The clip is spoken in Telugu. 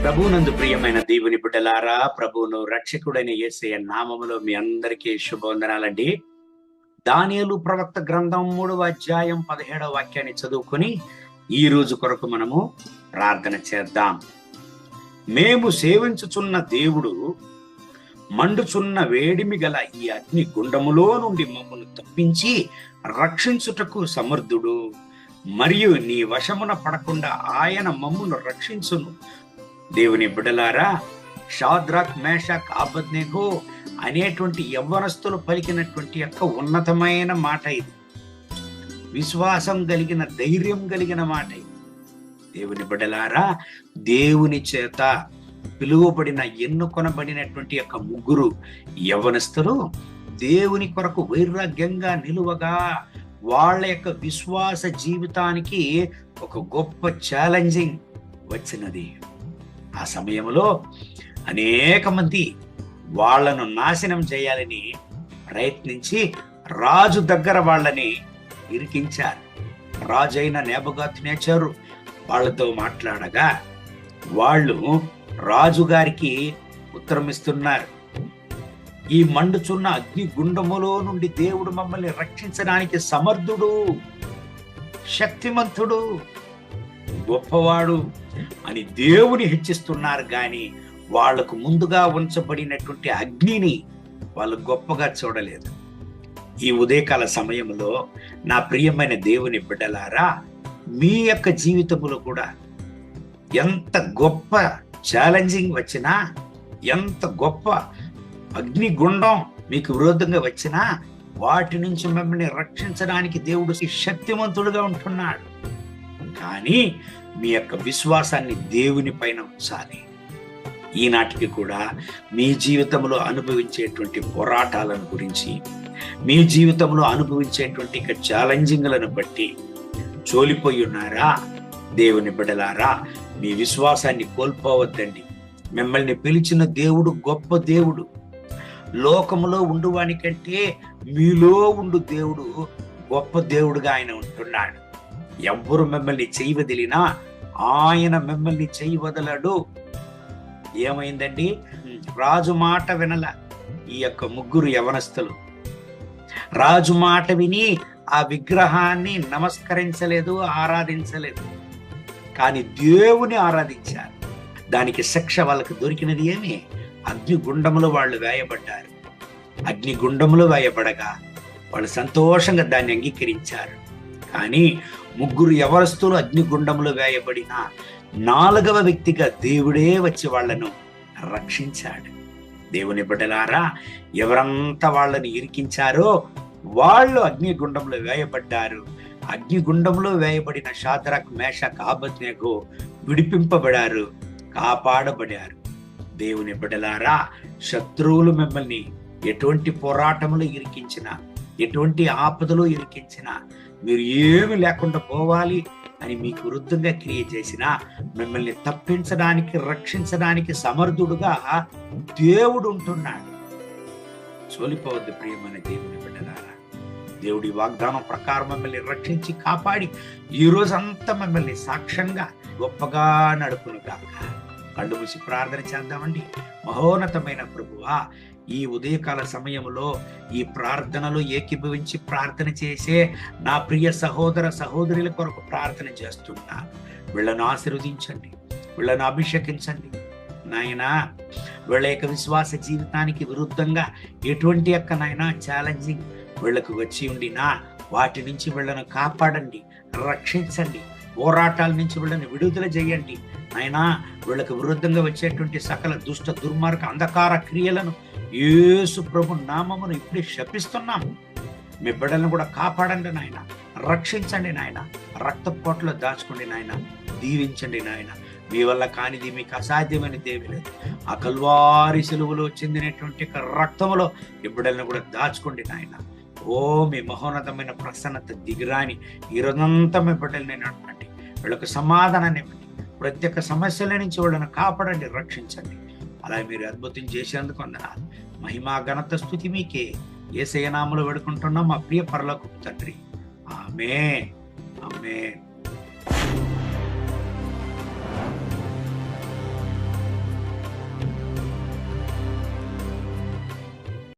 ప్రభువునందు ప్రియమైన దేవుని బిడ్డలారా, ప్రభువును రక్షకుడైన యేసయ్య నామములో మీ అందరికీ శుభవందనాలండి. దానియేలు ప్రవక్త గ్రంథం 3వ అధ్యాయం 17వ వాక్యాన్ని చదువుకొని ఈ రోజు కొరకు మనము ప్రార్థన చేద్దాం. మేము సేవించుచున్న దేవుడు మండుచున్న వేడిమి గల ఈ అగ్ని గుండములో నుండి మమ్మల్ని తప్పించి రక్షించుటకు సమర్థుడు, మరియు నీ వశమున పడకుండా ఆయన మమ్మును రక్షించును. దేవుని బిడ్డలారా, షాద్రాక్, మేషాక్, అబేద్నెగో అనేటువంటి యవ్వనస్తులు పలికినటువంటి యొక్క ఉన్నతమైన మాట ఇది. విశ్వాసం కలిగిన, ధైర్యం కలిగిన మాట ఇది. దేవుని బిడ్డలారా, దేవుని చేత పిలువబడిన, ఎన్నుకొనబడినటువంటి యొక్క ముగ్గురు యవ్వనస్తులు దేవుని కొరకు వైరాగ్యంగా నిలువగా వాళ్ళ యొక్క విశ్వాస జీవితానికి ఒక గొప్ప ఛాలెంజింగ్ వచ్చినది. ఆ సమయంలో అనేక మంది వాళ్లను నాశనం చేయాలని ప్రయత్నించి రాజు దగ్గర వాళ్ళని ఇరికించారు. రాజు అయిన నెబుకద్నెజరు వాళ్ళతో మాట్లాడగా వాళ్ళు రాజుగారికి ఉత్తరం ఇస్తున్నారు. ఈ మండుచున్న అగ్ని గుండములో నుండి దేవుడు మమ్మల్ని రక్షించడానికి సమర్థుడు, శక్తిమంతుడు, గొప్పవాడు అని దేవుని హెచ్చిస్తున్నారు. కానీ వాళ్లకు ముందుగా ఉంచబడినటువంటి అగ్నిని వాళ్ళు గొప్పగా చూడలేదు. ఈ ఉదయకాల సమయంలో నా ప్రియమైన దేవుని బిడ్డలారా, మీ యొక్క జీవితంలో కూడా ఎంత గొప్ప ఛాలెంజింగ్ వచ్చినా, ఎంత గొప్ప అగ్నిగుండం మీకు విరోధంగా వచ్చినా, వాటి నుంచి మిమ్మల్ని రక్షించడానికి దేవుడు శక్తివంతుడుగా ఉంటున్నాడు. కానీ మీ యొక్క విశ్వాసాన్ని దేవుని పైన ఉంచాలి. ఈనాటికి కూడా మీ జీవితంలో అనుభవించేటువంటి పోరాటాలను గురించి, మీ జీవితంలో అనుభవించేటువంటి ఛాలెంజింగ్లను బట్టి చోలిపోయి ఉన్నారా? దేవుని బిడ్డలారా, మీ విశ్వాసాన్ని కోల్పోవద్దండి. మిమ్మల్ని పిలిచిన దేవుడు గొప్ప దేవుడు. లోకములో ఉండువానికంటే మీలో ఉండు దేవుడు గొప్ప దేవుడుగా ఆయన ఉంటున్నాడు. ఎవ్వరు మిమ్మల్ని చెయ్యి వదిలినా ఆయన మిమ్మల్ని చెయ్యి వదలడు. ఏమైందండి? రాజు మాట వినల ఈ యొక్క ముగ్గురు యవనస్తులు. రాజు మాట విని ఆ విగ్రహాన్ని నమస్కరించలేదు, ఆరాధించలేదు. కానీ దేవుని ఆరాధించారు. దానికి శిక్ష వాళ్ళకి దొరికినది ఏమి? అగ్నిగుండములో వాళ్ళు వేయబడ్డారు. అగ్నిగుండములో వేయబడగా వాళ్ళు సంతోషంగా దాన్ని అంగీకరించారు. కానీ ముగ్గురు యవనస్తులు అగ్నిగుండంలో వేయబడిన 4వ వ్యక్తిగా దేవుడే వచ్చి వాళ్లను రక్షించాడు. దేవుని బిడ్డలారా, ఎవరంతా వాళ్ళని ఇరికించారో వాళ్ళు అగ్నిగుండంలో వేయబడ్డారు. అగ్నిగుండంలో వేయబడిన షాద్రాక్, మేషాక్, అబేద్నెగో విడిపింపబడారు, కాపాడబడారు. దేవుని బిడ్డలారా, శత్రువులు మిమ్మల్ని ఎటువంటి పోరాటములు ఇరికించినా, ఎటువంటి ఆపదలు ఇరికించినా, మీరు ఏమి లేకుండా పోవాలి అని మీకు విరుద్ధంగా క్రియ చేసినా, మిమ్మల్ని తప్పించడానికి, రక్షించడానికి సమర్థుడుగా దేవుడు ఉంటున్నాడు. చోలిపోవద్దు ప్రియమైన దేవుని బిడ్డలారా. దేవుడి వాగ్దానం ప్రకారం మిమ్మల్ని రక్షించి కాపాడి ఈ రోజంతా మిమ్మల్ని సాక్ష్యంగా గొప్పగా నడుపునుగాక. కళ్ళు మూసి ప్రార్థన చేద్దామండి. మహోన్నతమైన ప్రభువా, ఈ ఉదయకాల సమయంలో ఈ ప్రార్థనలో ఏకీభవించి ప్రార్థన చేసే నా ప్రియ సహోదర సహోదరుల కొరకు ప్రార్థన చేస్తున్నా. వీళ్ళను ఆశీర్వదించండి, వీళ్ళను అభిషేకించండి నాయనా. వీళ్ళ యొక్క విశ్వాస జీవితానికి విరుద్ధంగా ఎటువంటి యొక్క నాయనా ఛాలెంజింగ్ వీళ్ళకు వచ్చి ఉండినా వాటి నుంచి వీళ్ళను కాపాడండి, రక్షించండి. పోరాటాల నుంచి వీళ్ళని విడుదల చేయండి నాయనా. వీళ్ళకు విరుద్ధంగా వచ్చేటువంటి సకల దుష్ట, దుర్మార్గ, అంధకార క్రియలను యేసు ప్రభు నామమును ఇప్పుడే శపిస్తున్నాము. మీ బిడ్డలను కూడా కాపాడండి నాయన, రక్షించండి నాయన. రక్తపోట్లో దాచుకోండి నాయన, దీవించండి నాయన. మీ వల్ల కానిది మీకు అసాధ్యమైనది ఏమీ లేదు. ఆ కల్వారి సిలువలో చెందినటువంటి రక్తములో ఈ బిడ్డలను కూడా దాచుకోండి నాయన. ఓ మీ మహోన్నతమైన ప్రసన్నత దిగిరాని ఈ రోజంతా మీ బిడ్డలు నడపండి. వీళ్ళకు సమాధానాన్ని ఇవ్వండి. ప్రతి ఒక్క సమస్యల నుంచి వాళ్ళని కాపాడండి, రక్షించండి. అలా మీరు అద్భుతం చేసేందుకు వందనాలు. మహిమా ఘనత స్తుతి మీకే. యేసయ్య నామములో వేడుకుంటున్నాం మా ప్రియ పరలోకపు తండ్రి. ఆమేన్, ఆమేన్.